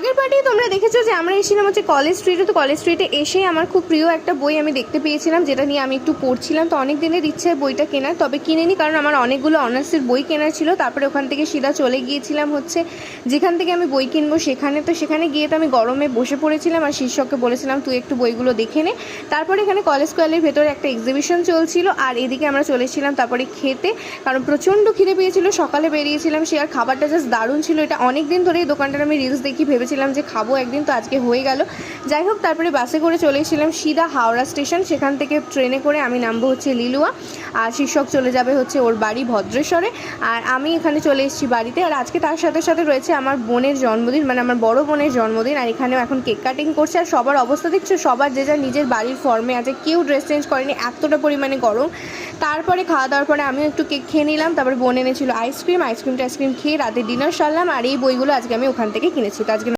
আগের পার্টেই তোমরা দেখেছো যে আমরা এসেছিলাম হচ্ছে কলেজ স্ট্রিটে। তো কলেজ স্ট্রিটে এসেই আমার খুব প্রিয় একটা বই আমি দেখতে পেয়েছিলাম, যেটা নিয়ে আমি একটু পড়ছিলাম। তো অনেক দিনের ইচ্ছে বইটা কেনার, তবে কিনিনি কারণ আমার অনেকগুলো অনার্সের বই কেনার ছিল। তারপরে ওখান থেকে সিধা চলে গিয়েছিলাম হচ্ছে যেখান থেকে আমি বই কিনবো সেখানে। তো সেখানে গিয়ে তো আমি গরমে বসে পড়েছিলাম আর শীর্ষককে বলেছিলাম তুই একটু বইগুলো দেখে নে। তারপরে এখানে কলেজ স্কোয়ারের ভেতরে একটা এক্সিবিশন চলছিল, আর এদিকে আমরা চলে এসেছিলাম তারপরে খেতে, কারণ প্রচণ্ড খিদে পেয়েছিল। সকালে বেরিয়েছিলাম, সে আর খাবারটা জাস্ট দারুণ ছিল। এটা অনেক দিন ধরে এই দোকানটার আমি রিলস দেখি, ভেবেছিলাম যে খাবো একদিন, তো আজকে হয়ে গেল। যাই হোক, তারপরে বাসে করে চলে এসেছিলাম সিধা হাওড়া স্টেশন। সেখান থেকে ট্রেনে করে আমি নামবো হচ্ছে লিলুয়া, আর শীর্ষক চলে যাবে হচ্ছে ওর বাড়ি ভদ্রেশ্বরে, আর আমি এখানে চলে এসেছি বাড়িতে। আর আজকে তার সাথে সাথে রয়েছে আমার বোনের জন্মদিন, মানে আমার বড় বোনের জন্মদিন। আর এখানেও এখন কেক কাটিং করছে, আর সবার অবস্থা দেখছো, সবার যে যার নিজের বাড়ির ফর্মে আছে, কেউ ড্রেস চেঞ্জ করেনি, এতটা পরিমাণে গরম। তারপরে খাওয়া দাওয়ার পরে আমিও একটু কেক খেয়ে নিলাম। তারপরে বোন এনেছিল আইসক্রিম খেয়ে রাতে ডিনার সারলাম। আর এই বইগুলো আজকে আমি ওখান থেকে কিনেছি। তো আজকে